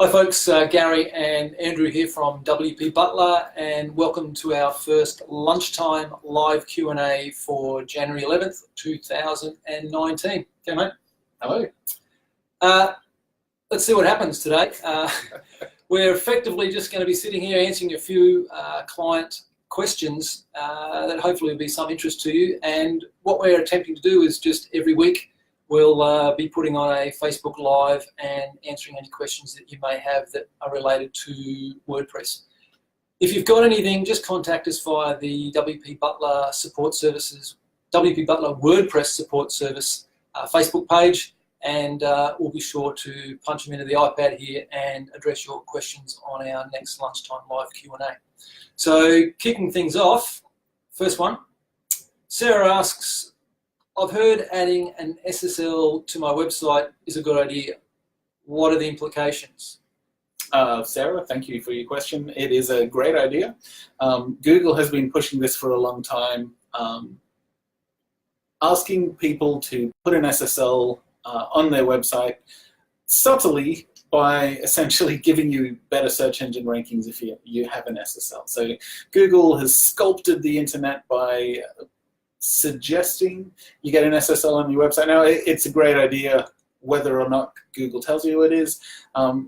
Hi folks, Gary and Andrew here from WP Butler, and welcome to our first lunchtime live Q&A for January 11th, 2019. Okay, mate? Hello. Let's see what happens today. We're effectively just going to be sitting here answering a few client questions that hopefully will be some interest to you. And what we're attempting to do is just every week we'll be putting on a Facebook Live and answering any questions that you may have that are related to WordPress. If you've got anything, just contact us via the WP Butler Support Services, WP Butler WordPress Support Service Facebook page, and we'll be sure to punch them into the iPad here and address your questions on our next lunchtime live Q&A. So kicking things off, first one, Sarah asks, I've heard adding an SSL to my website is a good idea. What are the implications? Sarah, thank you for your question. It is a great idea. Google has been pushing this for a long time, asking people to put an SSL on their website subtly by essentially giving you better search engine rankings if you have an SSL. So Google has sculpted the internet by suggesting you get an SSL on your website. Now, it's a great idea whether or not Google tells you it is.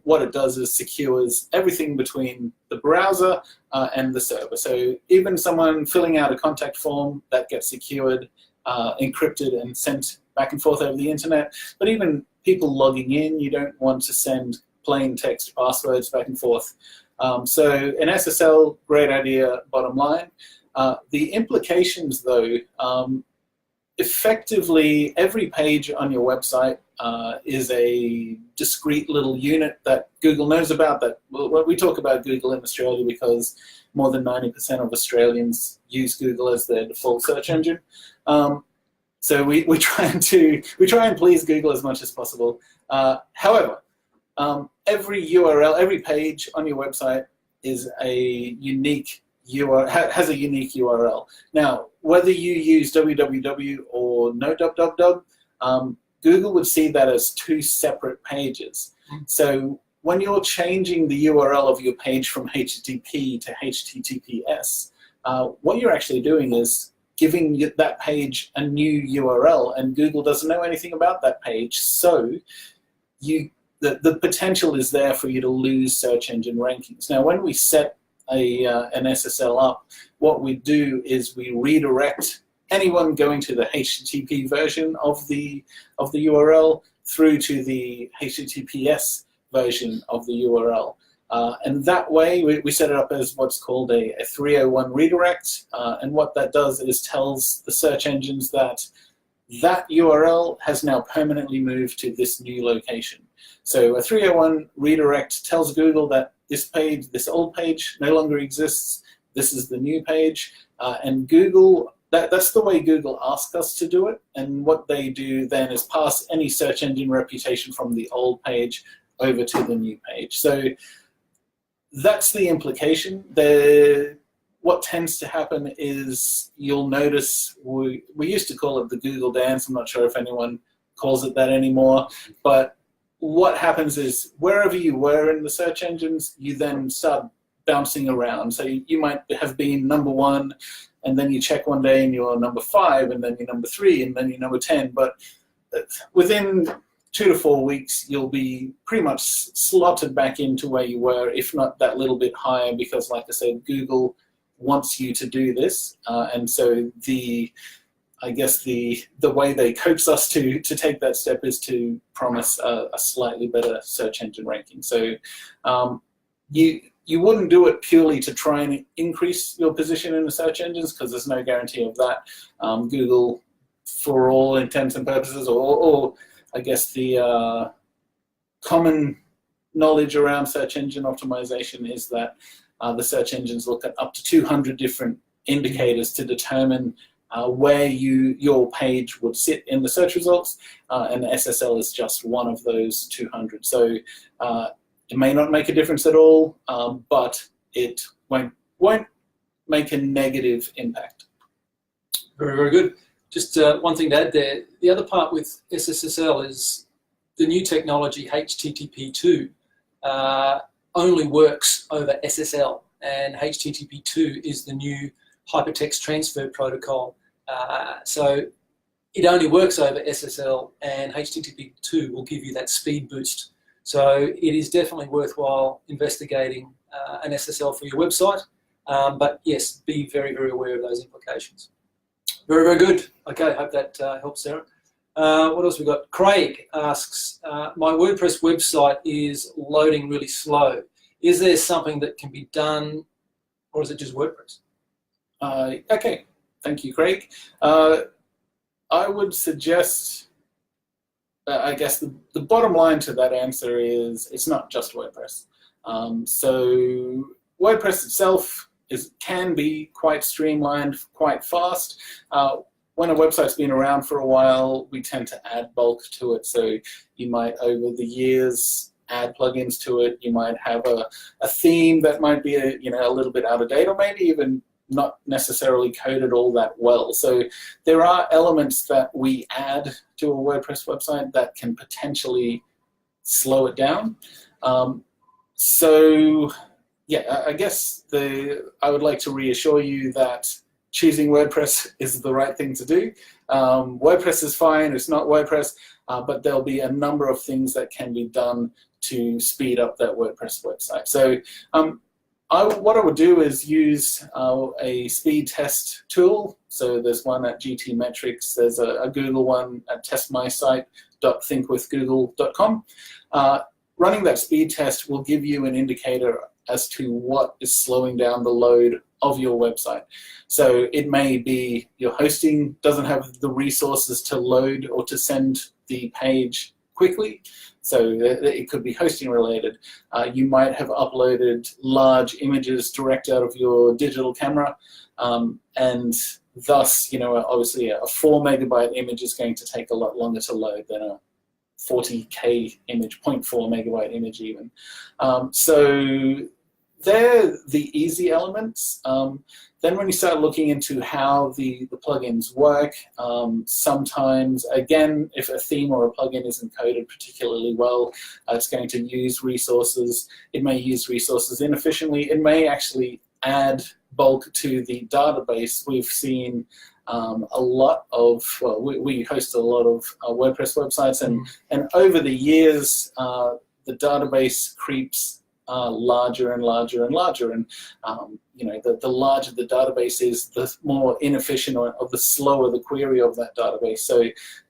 What it does is secures everything between the browser and the server. So even someone filling out a contact form, that gets secured, encrypted, and sent back and forth over the internet. But even people logging in, you don't want to send plain text passwords back and forth. So an SSL, great idea, bottom line. The implications, though, effectively every page on your website is a discrete little unit that Google knows about. That we talk about Google in Australia because more than 90% of Australians use Google as their default search engine. So we try and please Google as much as possible. However, every URL, every page on your website is a unique has a unique URL. Now, whether you use www or no www, Google would see that as two separate pages. So when you're changing the URL of your page from HTTP to HTTPS, what you're actually doing is giving that page a new URL, and Google doesn't know anything about that page. So the potential is there for you to lose search engine rankings. Now, when we set an SSL up, what we do is we redirect anyone going to the HTTP version of the URL through to the HTTPS version of the URL. And that way we set it up as what's called a 301 redirect, and what that does is tells the search engines that URL has now permanently moved to this new location. So a 301 redirect tells Google that this page, this old page, no longer exists. This is the new page. And Google, that's the way Google asks us to do it. And what they do then is pass any search engine reputation from the old page over to the new page. So that's the implication. What tends to happen is you'll notice, we used to call it the Google dance. I'm not sure if anyone calls it that anymore. But what happens is wherever you were in the search engines, you then start bouncing around. So you might have been number 1, and then you check one day and you're number 5, and then you're number 3, and then you're number 10. But within 2 to 4 weeks, you'll be pretty much slotted back into where you were, if not that little bit higher, because like I said, Google wants you to do this. And so I guess the way they coax us to take that step is to promise a slightly better search engine ranking. So you wouldn't do it purely to try and increase your position in the search engines, because there's no guarantee of that. Google, for all intents and purposes, or I guess the common knowledge around search engine optimization is that the search engines look at up to 200 different indicators to determine where your page would sit in the search results, and the SSL is just one of those 200. So it may not make a difference at all, but it won't make a negative impact. Very, very good. Just one thing to add there. The other part with SSL is the new technology HTTP2 only works over SSL, and HTTP2 is the new hypertext transfer protocol. So it only works over SSL, and HTTP2 will give you that speed boost. So it is definitely worthwhile investigating an SSL for your website. But yes, be very, very aware of those implications. Very, very good. Okay, hope that helps, Sarah. What else we got? Craig asks, my WordPress website is loading really slow. Is there something that can be done, or is it just WordPress? Okay, thank you, Craig. I would suggest, I guess the bottom line to that answer is it's not just WordPress. So WordPress itself can be quite streamlined, quite fast. When a website's been around for a while, we tend to add bulk to it. So you might, over the years, add plugins to it. You might have a theme that might be a little bit out of date, or maybe even not necessarily coded all that well. So there are elements that we add to a WordPress website that can potentially slow it down. So yeah, I guess I would like to reassure you that choosing WordPress is the right thing to do. WordPress is fine, it's not WordPress, but there'll be a number of things that can be done to speed up that WordPress website. So what I would do is use a speed test tool. So there's one at GT Metrics, there's a Google one at testmysite.thinkwithgoogle.com. Running that speed test will give you an indicator as to what is slowing down the load of your website. So it may be your hosting doesn't have the resources to load or to send the page quickly. So it could be hosting related. You might have uploaded large images direct out of your digital camera, and thus, obviously a 4 megabyte image is going to take a lot longer to load than a 40K image, 0.4 megabyte image even. So they're the easy elements. Then when you start looking into how the plugins work, sometimes, again, if a theme or a plugin isn't coded particularly well, it's going to use resources. It may use resources inefficiently. It may actually add bulk to the database. We've seen a lot of, well, we host a lot of WordPress websites, and over the years, the database creeps larger and larger and larger, and the larger the database is, the more inefficient or the slower the query of that database. So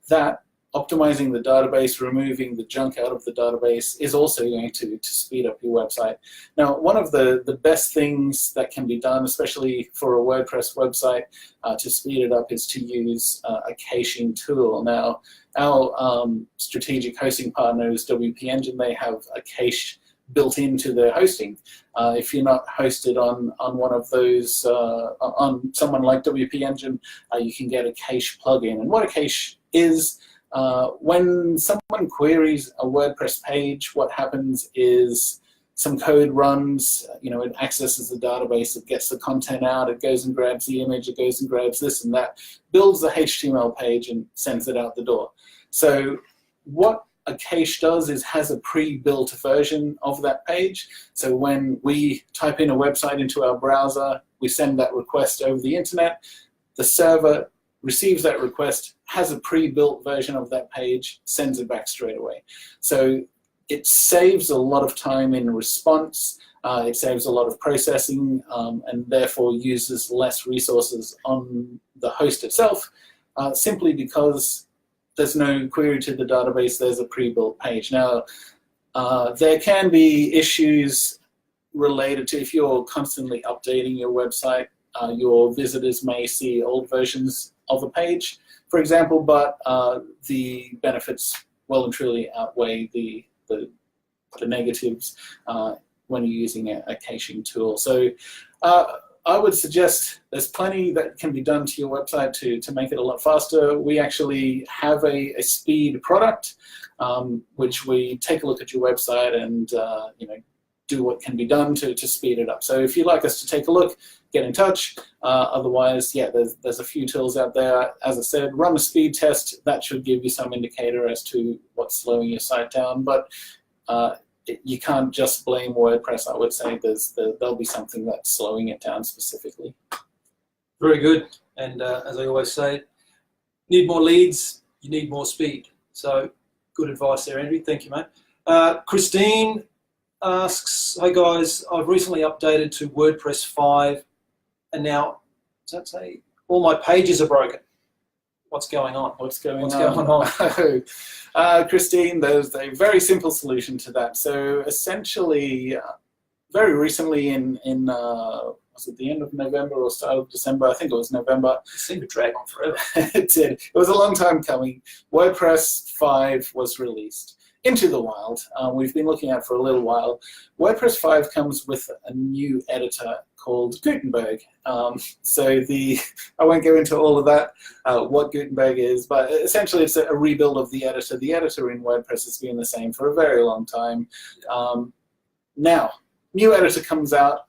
that optimizing the database, removing the junk out of the database is also going to speed up your website. Now, one of the best things that can be done, especially for a WordPress website, to speed it up is to use a caching tool. Now, our strategic hosting partner is WP Engine. They have a cache built into their hosting. If you're not hosted on one of those, on someone like WP Engine, you can get a cache plugin. And what a cache is, when someone queries a WordPress page, what happens is some code runs, it accesses the database, it gets the content out, it goes and grabs the image, it goes and grabs this and that, builds the HTML page and sends it out the door. So what a cache does is has a pre-built version of that page. So when we type in a website into our browser, we send that request over the internet, the server receives that request, has a pre-built version of that page, sends it back straight away. So it saves a lot of time in response, it saves a lot of processing, and therefore uses less resources on the host itself, simply because there's no query to the database, there's a pre-built page. Now, there can be issues related to, if you're constantly updating your website, your visitors may see old versions of a page, for example, but the benefits well and truly outweigh the negatives when you're using a caching tool. So I would suggest there's plenty that can be done to your website to make it a lot faster. We actually have a speed product, which we take a look at your website and do what can be done to speed it up. So if you'd like us to take a look, get in touch. Otherwise, yeah, there's a few tools out there. As I said, run a speed test. That should give you some indicator as to what's slowing your site down. But you can't just blame WordPress. I would say there'll be something that's slowing it down specifically. Very good. And as I always say, need more leads, you need more speed. So good advice there, Andrew. Thank you, mate. Christine asks, "Hi guys, I've recently updated to WordPress 5 and now, does that say, all my pages are broken. What's going on?" What's going on? Christine, there's a very simple solution to that. So essentially, very recently in was it the end of November or start of December? I think it was November. It seemed to drag on forever. It did. It was a long time coming. WordPress 5 was released into the wild. We've been looking at it for a little while. WordPress 5 comes with a new editor called Gutenberg. So I won't go into all of that, what Gutenberg is, but essentially it's a rebuild of the editor. The editor in WordPress has been the same for a very long time. Now, new editor comes out,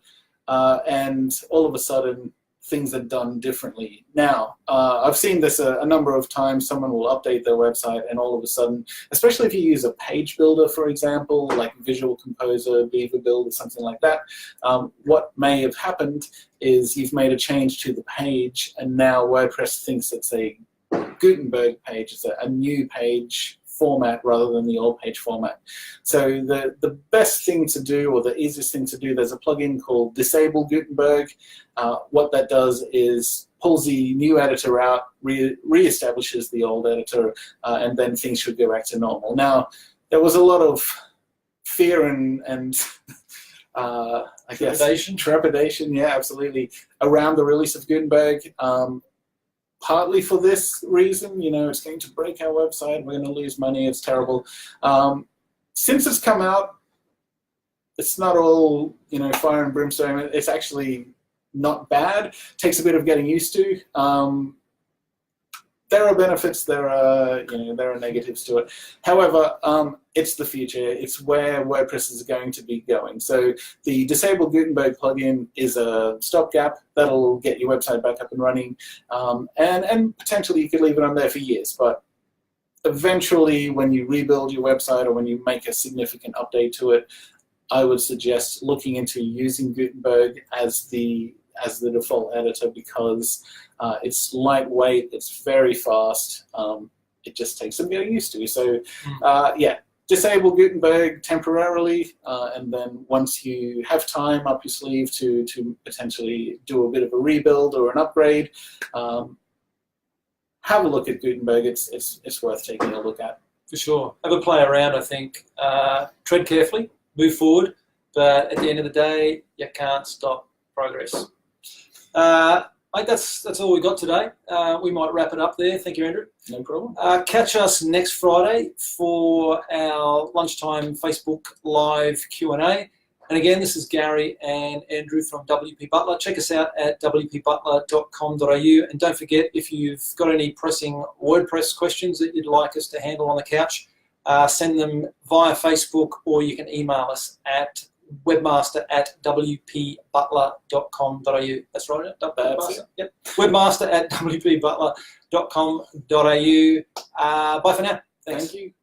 and all of a sudden things are done differently. Now, I've seen this a number of times. Someone will update their website and all of a sudden, especially if you use a page builder, for example, like Visual Composer, Beaver Build, or something like that, what may have happened is you've made a change to the page and now WordPress thinks it's a Gutenberg page, it's a new page format rather than the old page format. So the best thing to do, or the easiest thing to do, there's a plugin called Disable Gutenberg. What that does is pulls the new editor out, re-establishes the old editor, and then things should go back to normal. Now, there was a lot of fear and I guess trepidation, yeah, absolutely, around the release of Gutenberg. Partly for this reason, it's going to break our website, we're going to lose money, it's terrible. Since it's come out, it's not all, fire and brimstone. It's actually not bad. It takes a bit of getting used to. There are benefits, there are negatives to it. However, it's the future. It's where WordPress is going to be going. So the Disable Gutenberg plugin is a stopgap that'll get your website back up and running, and potentially you could leave it on there for years. But eventually, when you rebuild your website or when you make a significant update to it, I would suggest looking into using Gutenberg as the default editor, because it's lightweight, it's very fast, it just takes some getting used to. So yeah, disable Gutenberg temporarily, and then once you have time up your sleeve to potentially do a bit of a rebuild or an upgrade, have a look at Gutenberg. It's worth taking a look at. For sure. Have a play around, I think. Tread carefully, move forward, but at the end of the day, you can't stop progress. I think that's all we got today. We might wrap it up there. Thank you, Andrew. No problem. Catch us next Friday for our Lunchtime Facebook Live Q&A. And again, this is Gary and Andrew from WP Butler. Check us out at wpbutler.com.au. And don't forget, if you've got any pressing WordPress questions that you'd like us to handle on the couch, send them via Facebook, or you can email us at webmaster@wpbutler.com.au. That's right, isn't it? Webmaster. Yep. Webmaster@wpbutler.com.au. Bye for now. Thanks. Thank you.